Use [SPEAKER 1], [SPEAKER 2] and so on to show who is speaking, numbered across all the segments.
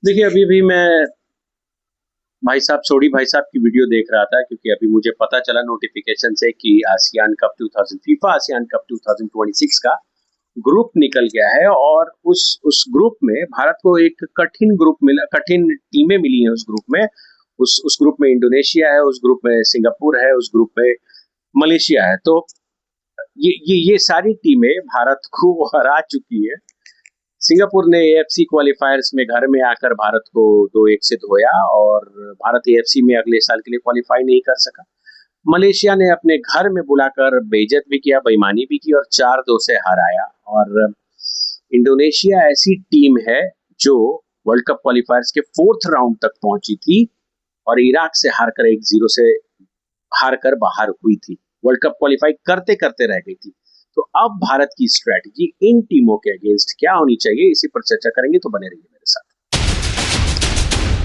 [SPEAKER 1] देखिए, अभी भी मैं भाई साहब सोडी भाई साहब की वीडियो देख रहा था, क्योंकि अभी मुझे पता चला नोटिफिकेशन से कि ASEAN cup 2000 FIFA ASEAN cup 2026 का ग्रुप निकल गया है। और उस ग्रुप में भारत को एक कठिन ग्रुप मिला, कठिन टीमें मिली हैं उस ग्रुप में। उस ग्रुप में इंडोनेशिया है, उस ग्रुप में सिंगापुर है, उस ग्रुप में मलेशिया है। तो ये सारी टीमें भारत को हरा चुकी है। सिंगापुर ने एएफसी क्वालिफायर्स में घर में आकर भारत को 2-1 से धोया, और भारत एएफसी में अगले साल के लिए क्वालिफाई नहीं कर सका। मलेशिया ने अपने घर में बुलाकर बेइज्जत भी किया, बेईमानी भी की और 4-2 से हराया। और इंडोनेशिया ऐसी टीम है जो वर्ल्ड कप क्वालिफायर्स के 4th राउंड तक पहुंची थी और इराक से हारकर 1-0 से हारकर बाहर हुई थी, वर्ल्ड कप क्वालिफाई करते करते रह गई थी। तो अब भारत की स्ट्रैटेजी इन टीमों के अगेंस्ट क्या होनी चाहिए, इसी पर चर्चा करेंगे, तो बने रहिए मेरे साथ।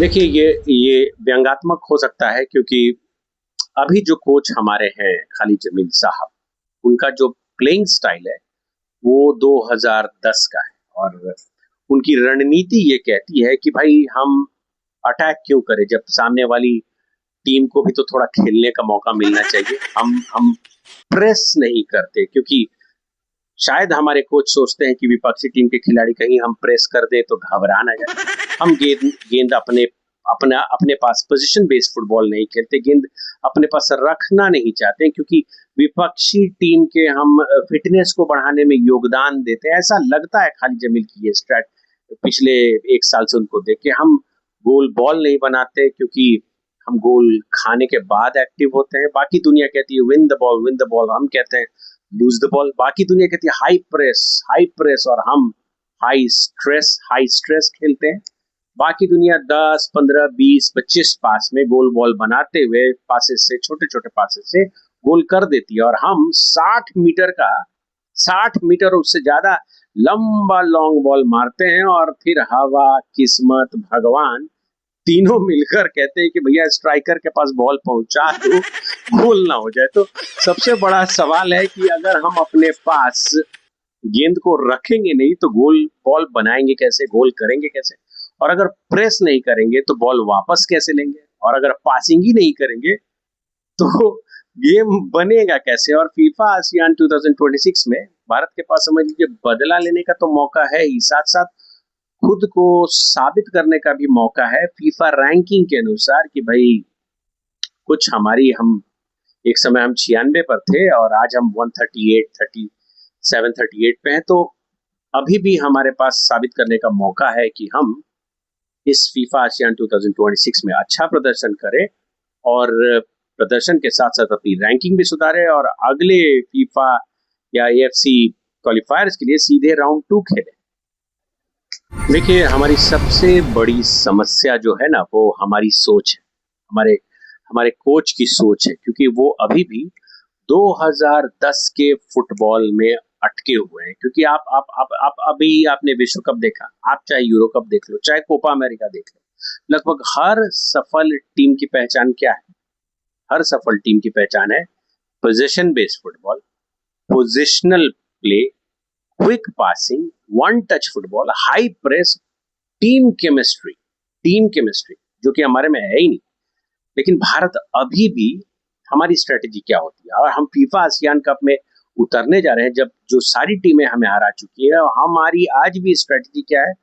[SPEAKER 1] देखिए, ये व्यंग्यात्मक हो सकता है, क्योंकि अभी जो कोच हमारे हैं खालिद जमील साहब, उनका जो प्लेइंग स्टाइल है वो 2010 का है। और उनकी रणनीति ये कहती है कि भाई हम अटैक क्यों करें, जब सामने वाली टीम को भी तो थोड़ा खेलने का मौका मिलना चाहिए। हम प्रेस नहीं करते, क्योंकि शायद हमारे कोच सोचते हैं कि विपक्षी टीम के खिलाड़ी कहीं हम प्रेस कर दें तो घबरा ना जाए। हम गेंद अपने पास पोजीशन बेस्ड फुटबॉल नहीं खेलते, गेंद अपने पास रखना नहीं चाहते, क्योंकि विपक्षी टीम के हम फिटनेस को बढ़ाने में योगदान देते हैं। ऐसा लगता है खालिद जमील की ये स्ट्रैट पिछले 1 साल से उनको देख के। हम गोल बॉल नहीं बनाते, क्योंकि हम गोल खाने के बाद एक्टिव होते हैं। बाकी दुनिया कहती है विन द बॉल, हम कहते हैं लूज द बॉल। बाकी दुनिया कहती है हाई प्रेस, और हम हाई स्ट्रेस खेलते हैं। बाकी दुनिया 10, 15, 20, 25 पास में गोल बॉल बनाते हुए पासेस से, छोटे छोटे पासेस से गोल कर देती है। और हम 60 मीटर उससे ज्यादा लंबा लॉन्ग बॉल मारते हैं, और फिर हवा, किस्मत, भगवान तीनों मिलकर कहते हैं कि भैया स्ट्राइकर के पास बॉल पहुंचा दो, गोल ना हो जाए। तो सबसे बड़ा सवाल है कि अगर हम अपने पास गेंद को रखेंगे नहीं तो गोल बॉल बनाएंगे कैसे, गोल करेंगे कैसे? और अगर प्रेस नहीं करेंगे तो बॉल वापस कैसे लेंगे? और अगर पासिंग ही नहीं करेंगे तो गेम बनेगा कैसे? और फीफा आसियान 2026 में भारत के पास समझ लीजिए बदला लेने का तो मौका है ही, साथ साथ खुद को साबित करने का भी मौका है फीफा रैंकिंग के अनुसार कि भाई कुछ हमारी, हम एक समय हम 96 पर थे और आज हम 138 पे हैं। तो अभी भी हमारे पास साबित करने का मौका है कि हम इस फीफा आसियान 2026 में अच्छा प्रदर्शन करें, और प्रदर्शन के साथ साथ अपनी रैंकिंग भी सुधारे, और अगले फीफा या एएफसी क्वालिफायर्स के लिए सीधे राउंड 2 खेले। देखिए, हमारी सबसे बड़ी समस्या जो है ना, वो हमारी सोच है, हमारे हमारे कोच की सोच है, क्योंकि वो अभी भी 2010 के फुटबॉल में अटके हुए हैं। क्योंकि आप अभी आपने विश्व कप देखा, आप चाहे यूरो कप देख लो, चाहे कोपा अमेरिका देख लो, लगभग हर सफल टीम की पहचान क्या है? हर सफल टीम की पहचान है position based football, positional play, quick passing, one touch football, high press, team chemistry जो कि हमारे में है ही नहीं। लेकिन भारत अभी भी, हमारी स्ट्रेटेजी क्या होती है? और हम फीफा आसियान कप में उतरने जा रहे हैं जब जो सारी टीमें हमें हरा चुकी है, और हमारी आज भी स्ट्रेटेजी क्या है?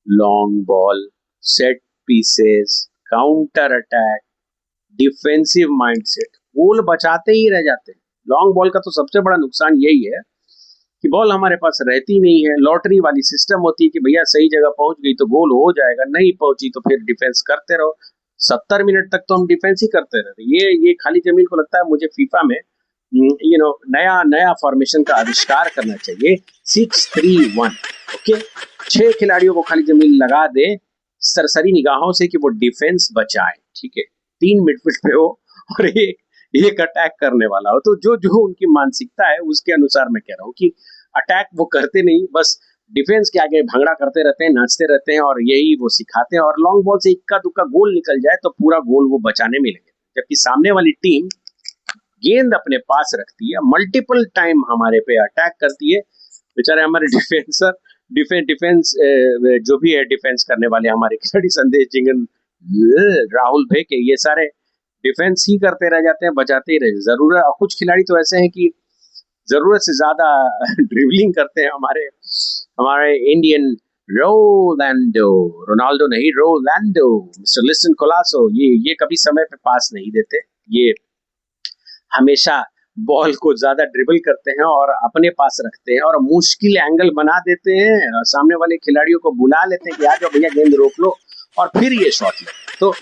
[SPEAKER 1] Long ball, set pieces, counter attack, defensive mindset. Goal बचाते ही रह जाते हैं। लॉन्ग बॉल का तो सबसे बड़ा नुकसान यही है कि बॉल हमारे पास रहती नहीं है। लॉटरी वाली सिस्टम होती है कि भैया सही जगह पहुंच गई तो गोल हो जाएगा, नहीं पहुंची तो फिर डिफेंस करते रहो। 70 मिनट तक तो हम डिफेंस ही करते रहते। ये खाली जमीन को लगता है मुझे फीफा में नया नया फॉर्मेशन का आविष्कार करना चाहिए, 6-3-1। ओके, 6 खिलाड़ियों को खाली जमीन लगा दे सरसरी निगाहों से कि वो डिफेंस बचाए, ठीक है, 3 मिडफील्ड पे हो और एक अटैक करने वाला हो। तो जो जो उनकी मानसिकता है उसके अनुसार मैं कह रहा हूँ कि अटैक वो करते नहीं, बस डिफेंस के आगे भंगड़ा करते रहते हैं, नाचते रहते हैं, और यही वो सिखाते हैं। और लॉन्ग बॉल से इक्का दुक्का गोल निकल जाए तो पूरा गोल वो बचाने में लगे, जबकि सामने वाली टीम गेंद अपने पास रखती है, मल्टीपल टाइम हमारे पे अटैक करती है। बेचारे हमारे डिफेंसर डिफेंस डिफेंस जो भी है डिफेंस करने वाले हमारे खिलाड़ी, संदेश जिंगन, राहुल भेके, ये सारे डिफेंस ही करते रह जाते हैं, बचाते ही रह जरूरत। और कुछ खिलाड़ी तो ऐसे हैं कि जरूरत से ज्यादा ड्रिबलिंग करते हैं। हमारे हमारे इंडियन रोलैंडो, रोनाल्डो नहीं, रोलैंडो, मिस्टर लिस्टन कोलासो, ये कभी समय पे पास नहीं देते। ये हमेशा बॉल को ज्यादा ड्रिबल करते हैं और अपने पास रखते हैं और मुश्किल एंगल बना देते हैं, सामने वाले खिलाड़ियों को बुला लेते हैं कि आ जाओ भैया गेंद रोक लो, और फिर ये शॉट लेते हैं। तो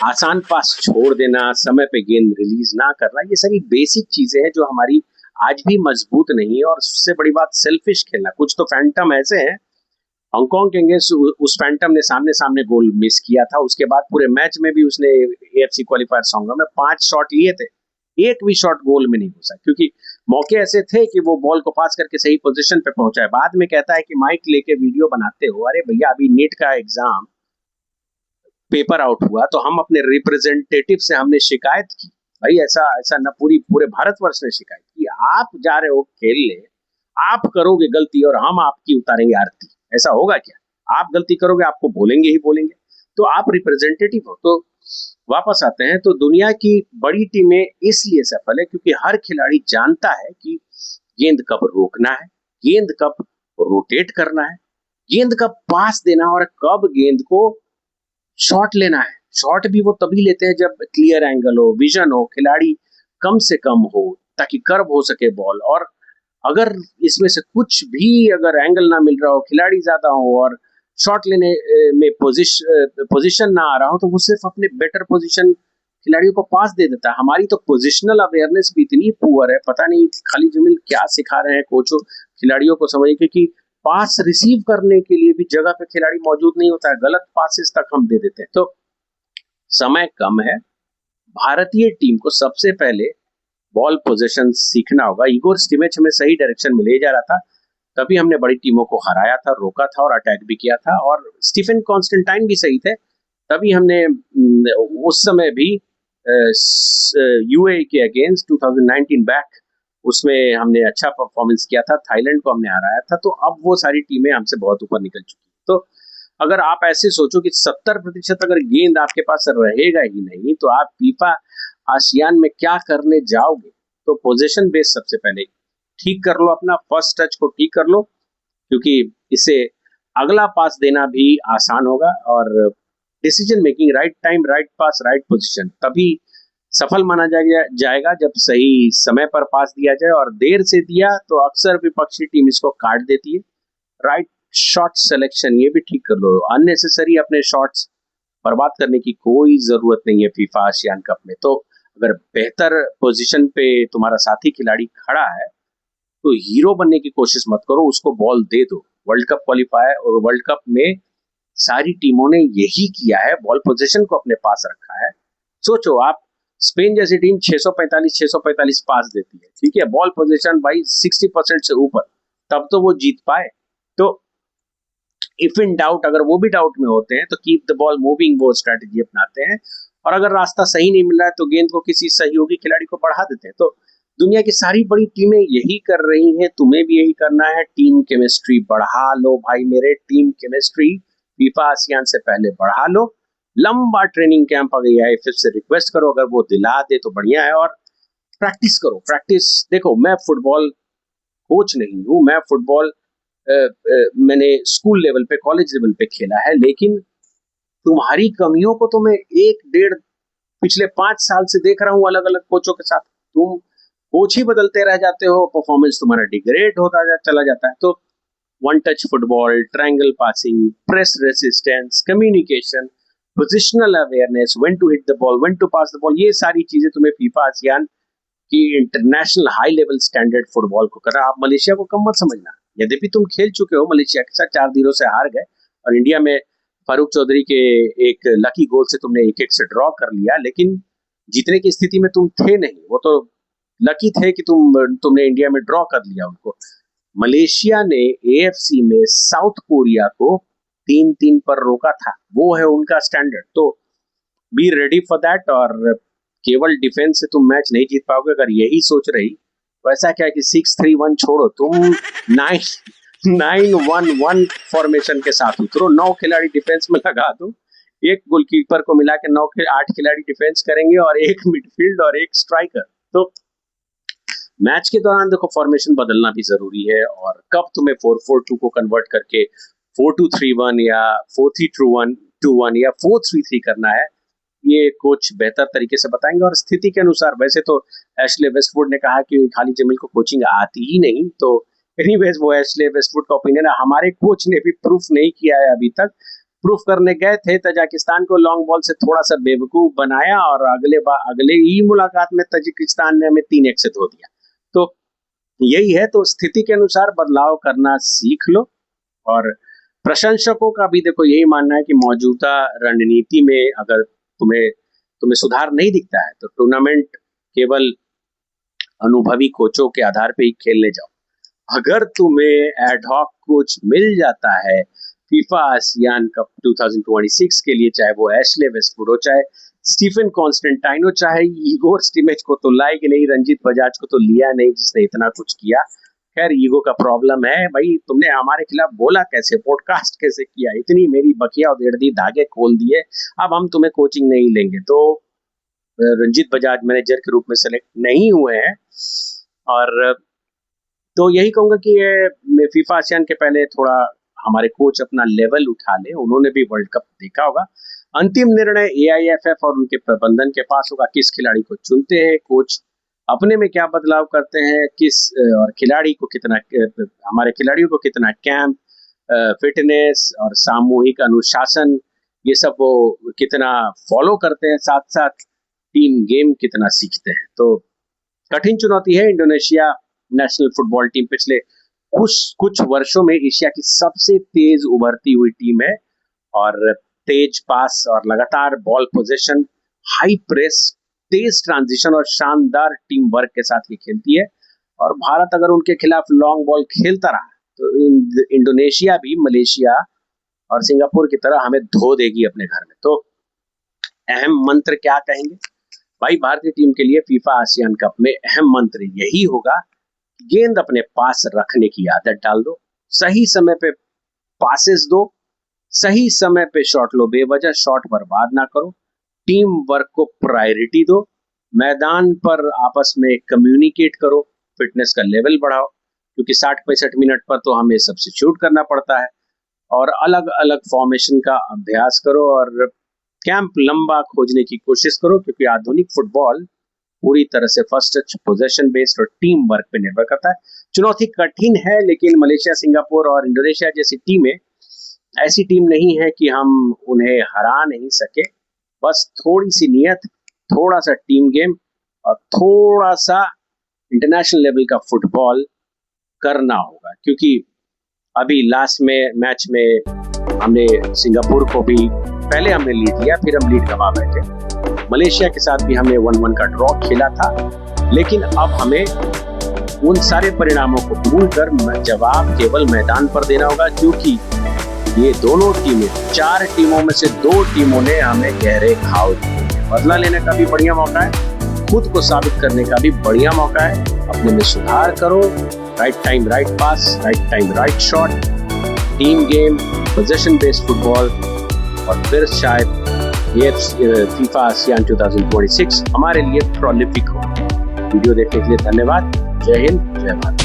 [SPEAKER 1] आसान पास छोड़ देना, समय पे गेंद रिलीज ना करना, ये सारी बेसिक चीजें हैं जो हमारी आज भी मजबूत नहीं है। और उससे बड़ी बात सेल्फिश खेलना। कुछ तो फैंटम ऐसे हैं, हांगकांग के अगेंस्ट उस फैंटम ने सामने सामने गोल मिस किया था, उसके बाद पूरे मैच में भी उसने एएफसी क्वालिफायर सॉन्ग में 5 शॉट लिए थे, एक भी शॉट गोल में नहीं घुसा, क्योंकि मौके ऐसे थे कि वो बॉल को पास करके सही पोजीशन पे पहुंचा है। बाद में कहता है कि माइक लेके वीडियो बनाते हो, अरे भैया अभी नीट का एग्जाम पेपर आउट हुआ तो हम अपने रिप्रेजेंटेटिव से हमने शिकायत की, भाई ऐसा ऐसा ना, पूरे भारतवर्ष ने शिकायत की, आप जा रहे हो खेलने, आप करोगे गलती और हम आपकी उतारेंगे आरती, ऐसा होगा क्या? आप गलती करोगे, आपको बोलेंगे ही बोलेंगे। तो आप रिप्रेजेंटेटिव हो। तो वापस आते हैं, तो दुनिया की बड़ी टीमें इसलिए सफल है क्योंकि हर खिलाड़ी जानता है कि गेंद कब रोकना है, गेंद कब रोटेट करना है, गेंद कब पास देना, और कब गेंद को शॉट लेना है। शॉट भी वो तभी लेते हैं जब क्लियर एंगल हो, विजन हो, खिलाड़ी कम से कम हो, ताकि कर्व हो सके बॉल। और अगर इसमें से कुछ भी अगर एंगल ना मिल रहा हो, खिलाड़ी ज्यादा हो और शॉट लेने में पोजीशन ना आ रहा हो, तो वो सिर्फ अपने बेटर पोजीशन खिलाड़ियों को पास दे देता है। हमारी तो पोजिशनल अवेयरनेस भी इतनी पुअर है, पता नहीं खाली जमीन क्या सिखा रहे हैं कोचों खिलाड़ियों को, समझ कि पास रिसीव करने के लिए भी जगह पे खिलाड़ी मौजूद नहीं होता है, गलत पासेस तक हम दे देते हैं। तो समय कम है, भारतीय टीम को सबसे पहले बॉल पोजीशन सीखना होगा। इगोर स्टिमेच हमें सही डायरेक्शन में ले जा रहा था, तभी हमने बड़ी टीमों को हराया था, रोका था और अटैक भी किया था। और स्टीफन कॉन्स्टेंटाइन भी सही थे, तभी हमने उस समय भी यूएई के अगेंस्ट 2019 बैक, उसमें हमने अच्छा परफॉर्मेंस किया था, थाईलैंड को हमने हराया था। तो अब वो सारी टीमें हमसे बहुत ऊपर निकल चुकी हैं। तो अगर आप ऐसे सोचो कि 70% अगर गेंद आपके पास रहेगा ही नहीं, तो आप फीफा आसियान में क्या करने जाओगे? तो पोजीशन बेस सबसे पहले ठीक कर लो, अपना फर्स्ट टच को ठीक कर लो, क्योंकि इससे अगला पास देना भी आसान होगा। और decision making, right time, right pass, right position, तभी सफल माना जाएगा जब सही समय पर पास दिया जाए। और देर से दिया तो अक्सर विपक्षी टीम इसको काट देती है। राइट शॉट सिलेक्शन, ये भी ठीक कर लो। अननेसेसरी अपने शॉट्स बर्बाद करने की कोई जरूरत नहीं है फीफा आसियान कप में। तो अगर बेहतर पोजीशन पे तुम्हारा साथी खिलाड़ी खड़ा है, तो हीरो बनने की कोशिश मत करो, उसको बॉल दे दो। वर्ल्ड कप क्वालिफायर और वर्ल्ड कप में सारी टीमों ने यही किया है, बॉल पोजीशन को अपने पास रखा है। सोचो आप, स्पेन जैसी टीम 645 पास देती है, ठीक है, बॉल पोजीशन भाई 60% से ऊपर, तब तो वो जीत पाए। तो इफ इन डाउट, अगर वो भी डाउट में होते हैं तो कीप द बॉल मूविंग, वो स्ट्रेटेजी अपनाते हैं। और अगर रास्ता सही नहीं मिल रहा है तो गेंद को किसी सहयोगी खिलाड़ी को बढ़ा देते हैं। तो दुनिया की सारी बड़ी टीमें यही कर रही हैं, तुम्हें भी यही करना है। टीम केमिस्ट्री बढ़ा लो भाई मेरे, टीम केमिस्ट्री फीफा आसियान से पहले बढ़ा लो। लंबा ट्रेनिंग कैंप अगर आईएफएफ से रिक्वेस्ट करो, अगर वो दिला दे तो बढ़िया है। और प्रैक्टिस करो, प्रैक्टिस। देखो, मैं फुटबॉल कोच नहीं हूँ, मैं फुटबॉल मैंने स्कूल लेवल पे, कॉलेज लेवल पे खेला है, लेकिन तुम्हारी कमियों को तो मैं 1-1.5 पिछले 5 साल से देख रहा हूँ अलग अलग कोचों के साथ। तुम कोच ही बदलते रह जाते हो, परफॉर्मेंस तुम्हारा डिग्रेड होता चला जाता है। तो one touch football, triangle passing, press resistance, communication, positional awareness, when to hit the ball, when to pass the ball, ये सारी चीजें तुम्हें फीफा आसियान की international high level standard football को कर रहा है। आप मलेशिया को कम मत समझना, यद्यपि तुम खेल चुके हो मलेशिया के साथ, 4-0 से हार गए, और इंडिया में फारूक चौधरी के एक लकी गोल से तुमने 1-1 से ड्रॉ कर लिया, लेकिन जीतने की स्थिति में तुम थे नहीं। वो तो लकी थे कि तुमने इंडिया में ड्रॉ कर लिया उनको। मलेशिया ने एएफसी में साउथ कोरिया को 3-3 पर रोका था, वो है उनका स्टैंडर्ड। तो बी रेडी फॉर दैट। और केवल डिफेंस से तुम मैच नहीं जीत पाओगे। अगर यही सोच रही तो ऐसा क्या है कि 6-3-1 छोड़ो, तुम 9 9-1-1 फॉर्मेशन के साथ उतरो, 9 खिलाड़ी डिफेंस में लगा दो, एक गोलकीपर को मिला के 8 खिलाड़ी डिफेंस करेंगे और एक मिडफील्ड और एक स्ट्राइकर। तो मैच के दौरान देखो फॉर्मेशन बदलना भी जरूरी है, और कब तुम्हें 4-4-2 को कन्वर्ट करके 4-2-3-1 या 4-3-2-1 या 4-3-3 करना है, ये कोच बेहतर तरीके से बताएंगे और स्थिति के अनुसार। वैसे तो एशले वेस्टवुड ने कहा कि खालिद जमील को कोचिंग आती ही नहीं, तो एनीवेज वो एशले वेस्टवुड का ओपिनियन है। हमारे कोच ने भी प्रूफ नहीं किया है अभी तक। प्रूफ करने गए थे, तजाकिस्तान को लॉन्ग बॉल से थोड़ा सा बेवकूफ बनाया और अगले ही मुलाकात में तजाकिस्तान ने हमें 3-1 से धो दिया। तो यही है, तो स्थिति के अनुसार बदलाव करना सीख लो। और प्रशंसकों का भी देखो यही मानना है कि मौजूदा रणनीति में अगर तुम्हें सुधार नहीं दिखता है तो टूर्नामेंट केवल अनुभवी कोचों के आधार पे ही खेलने जाओ। अगर तुम्हें एडहॉक कोच मिल जाता है फीफा आसियान कप 2026 के लिए, चाहे वो एशले वेस्टवुड हो, चाहे स्टीफन कॉन्स्टेंटाइनो, चाहे इगोर स्टिमेच को तो लाए कि नहीं, रंजीत बजाज को तो लिया नहीं जिसने इतना कुछ किया। खैर ईगो का प्रॉब्लम है भाई, तुमने हमारे खिलाफ बोला कैसे, पॉडकास्ट कैसे किया, इतनी मेरी बकिया उधेड़ दी, धागे खोल दिए, अब हम तुम्हें कोचिंग नहीं लेंगे। तो रंजीत बजाज मैनेजर के रूप में सेलेक्ट नहीं हुए हैं। और तो यही कहूंगा कि फीफा आसियान के पहले थोड़ा हमारे कोच अपना लेवल उठा ले, उन्होंने भी वर्ल्ड कप देखा होगा। अंतिम निर्णय AIFF और उनके प्रबंधन के पास होगा, किस खिलाड़ी को चुनते हैं, कोच अपने में क्या बदलाव करते हैं, और खिलाड़ी को कितना, हमारे खिलाड़ियों को कितना कैंप, फिटनेस और सामूहिक अनुशासन, ये सब वो कितना फॉलो करते हैं, साथ साथ टीम गेम कितना सीखते हैं। तो कठिन चुनौती है। इंडोनेशिया नेशनल फुटबॉल टीम पिछले कुछ वर्षों में एशिया की सबसे तेज उभरती हुई टीम है, और तेज पास और लगातार बॉल पोजीशन, हाई प्रेस, तेज ट्रांजिशन और शानदार टीम वर्क के साथ ये खेलती है। और भारत अगर उनके खिलाफ लॉन्ग बॉल खेलता रहा तो इंडोनेशिया भी मलेशिया और सिंगापुर की तरह हमें धो देगी अपने घर में। तो अहम मंत्र क्या कहेंगे भाई भारतीय टीम के लिए फीफा आसियान कप में? अहम मंत्र यही होगा, गेंद अपने पास रखने की आदत डाल दो, सही समय पे पासेस दो, सही समय पे शॉट लो, बेवजह शॉट बर्बाद ना करो, टीम वर्क को प्रायोरिटी दो, मैदान पर आपस में कम्युनिकेट करो, फिटनेस का लेवल बढ़ाओ, क्योंकि 60-65 मिनट पर तो हमें सब्स्टिट्यूट करना पड़ता है, और अलग अलग फॉर्मेशन का अभ्यास करो, और कैंप लंबा खोजने की कोशिश करो, क्योंकि आधुनिक फुटबॉल पूरी तरह से फर्स्ट टच, पोजेशन बेस्ड और टीम वर्क पे निर्भर करता है। चुनौती कठिन है, लेकिन मलेशिया, सिंगापुर और इंडोनेशिया जैसी टीमें ऐसी टीम नहीं है कि हम उन्हें हरा नहीं सके। बस थोड़ी सी नियत, थोड़ा सा टीम गेम और थोड़ा सा इंटरनेशनल लेवल का फुटबॉल करना होगा। क्योंकि अभी लास्ट में मैच में हमने सिंगापुर को भी पहले हमने लीड लिया, फिर हम लीड गंवा बैठे। मलेशिया के साथ भी हमने 1-1 का ड्रॉ खेला था, लेकिन अब हमें उन सारे परिणामों को भूलकर जवाब केवल मैदान पर देना होगा, क्योंकि ये दोनों टीमें, 4 टीमों में से 2 टीमों ने हमें गहरे घाव दिए। बदला लेने का भी बढ़िया मौका है, खुद को साबित करने का भी बढ़िया मौका है। अपने में सुधार करो, right time right pass, right time right shot, team game, position based football, और फिर शायद ये फीफा आसियान 2026 हमारे लिए प्रोलिफिक हो। वीडियो देखने के लिए धन्यवाद। जय हिंद, जय भारत।